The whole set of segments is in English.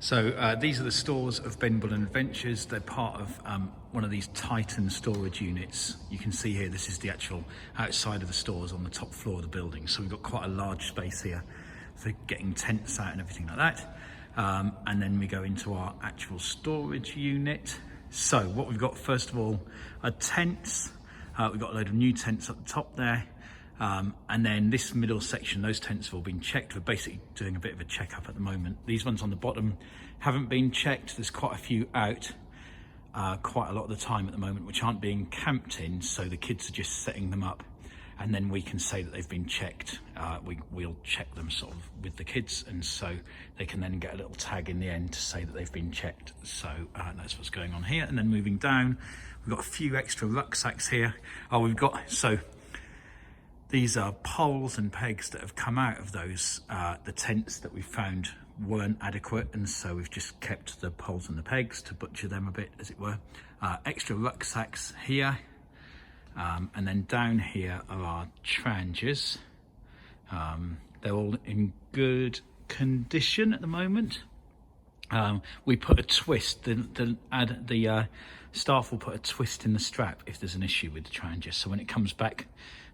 So these are the stores of Bullen Adventures. They're part of one of these Titan storage units. You can see here, this is the actual outside of the stores on the top floor of the building. So we've got quite a large space here for getting tents out and everything like that. And then we go into our actual storage unit. So what we've got, first of all, are tents. We've got a load of new tents at the top there. And then this middle section, those tents have all been checked. We're basically doing a bit of a check-up at the moment. These ones on the bottom haven't been checked. There's quite a few out quite a lot of the time at the moment, which aren't being camped in, so the kids are just setting them up. And then we can say that they've been checked. We'll check them sort of with the kids, and so they can then get a little tag in the end to say that they've been checked. So that's what's going on here. And then moving down, we've got a few extra rucksacks here. These are poles and pegs that have come out of those, the tents that we found weren't adequate, and so we've just kept the poles and the pegs to butcher them a bit, as it were. Extra rucksacks here, and then down here are our tranches. They're all in good condition at the moment. We put a twist, the staff will put a twist in the strap if there's an issue with the tranches, so when it comes back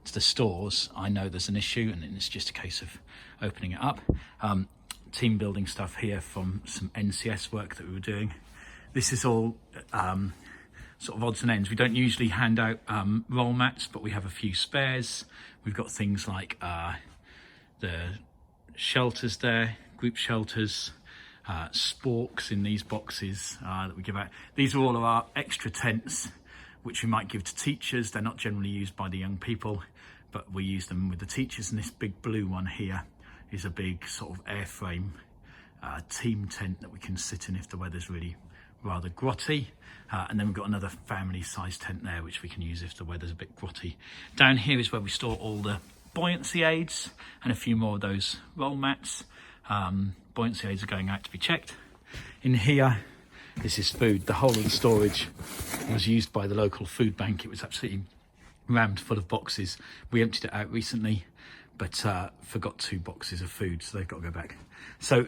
to the stores, I know there's an issue, and it's just a case of opening it up. Team building stuff here from some NCS work that we were doing. This is all sort of odds and ends. We don't usually hand out roll mats, but we have a few spares. We've got things like the shelters there, group shelters, sporks in these boxes that we give out. These are all of our extra tents, which we might give to teachers. They're not generally used by the young people, but we use them with the teachers. And this big blue one here is a big sort of airframe team tent that we can sit in if the weather's really rather grotty. And then we've got another family size tent there, which we can use if the weather's a bit grotty. Down here is where we store all the buoyancy aids and a few more of those roll mats. Buoyancy aids are going out to be checked. In here, this is food. The whole of the storage was used by the local food bank. It was absolutely rammed full of boxes. We emptied it out recently, but forgot 2 boxes of food, so they've got to go back. So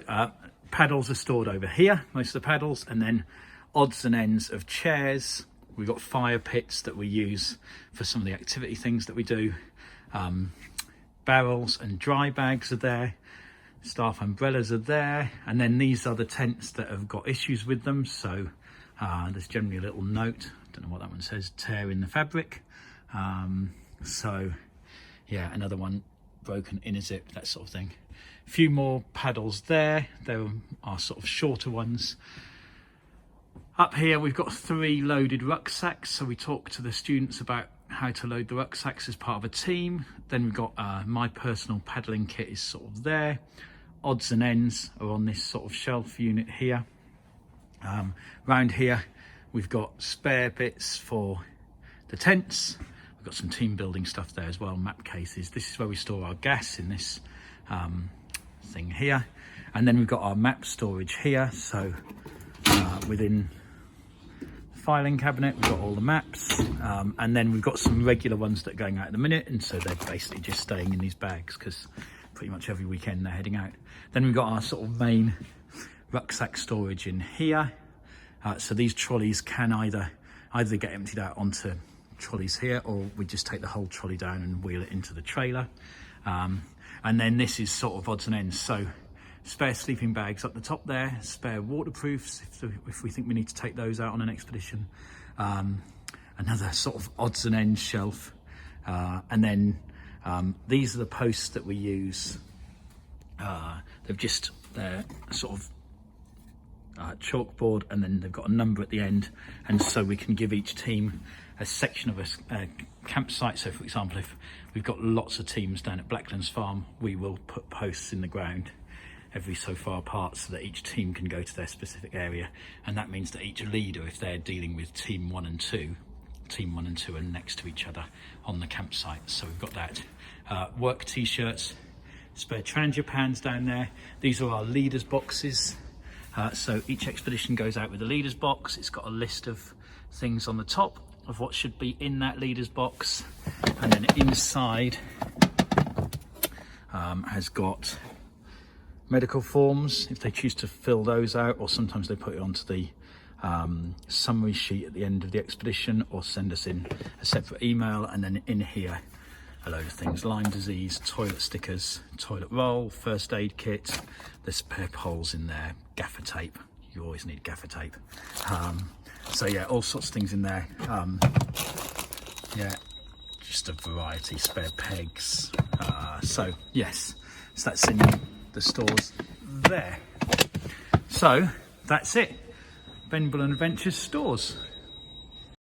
paddles are stored over here, most of the paddles, and then odds and ends of chairs. We've got fire pits that we use for some of the activity things that we do. Barrels and dry bags are there. Staff umbrellas are there, and then these are the tents that have got issues with them. So there's generally a little note, don't know what that one says, tear in the fabric. So yeah, another one, broken inner zip, that sort of thing. A few more paddles there. There are sort of shorter ones. Up here we've got 3 loaded rucksacks, so we talk to the students about how to load the rucksacks as part of a team. Then we've got my personal paddling kit is sort of there. Odds and ends are on this sort of shelf unit here. Round here we've got spare bits for the tents. We've got some team building stuff there as well, map cases. This is where we store our gas, in this thing here. And then we've got our map storage here. So within filing cabinet we've got all the maps, and then we've got some regular ones that are going out at the minute, and so they're basically just staying in these bags because pretty much every weekend they're heading out. Then we've got our sort of main rucksack storage in here. So these trolleys can either get emptied out onto trolleys here, or we just take the whole trolley down and wheel it into the trailer. And then this is sort of odds and ends. So spare sleeping bags up the top there, spare waterproofs if we think we need to take those out on an expedition. Another sort of odds and ends shelf. And then these are the posts that we use. They're sort of chalkboard, and then they've got a number at the end, and so we can give each team a section of a campsite. So for example, if we've got lots of teams down at Blacklands Farm, we will put posts in the ground every so far apart so that each team can go to their specific area, and that means that each leader, if they're dealing with team 1 and 2 are next to each other on the campsite. So we've got that. Work t-shirts, spare transpans down there. These are our leaders boxes. So each expedition goes out with a leaders box. It's got a list of things on the top of what should be in that leaders box, and then inside has got medical forms if they choose to fill those out, or sometimes they put it onto the summary sheet at the end of the expedition, or send us in a separate email. And then in here, a load of things: Lyme disease, toilet stickers, toilet roll, first aid kit. There's spare poles in there, gaffer tape. You always need gaffer tape. So yeah, all sorts of things in there. Yeah, just a variety, spare pegs. So yes, so that's in the stores there. So that's it. Ben Bullen Adventures stores.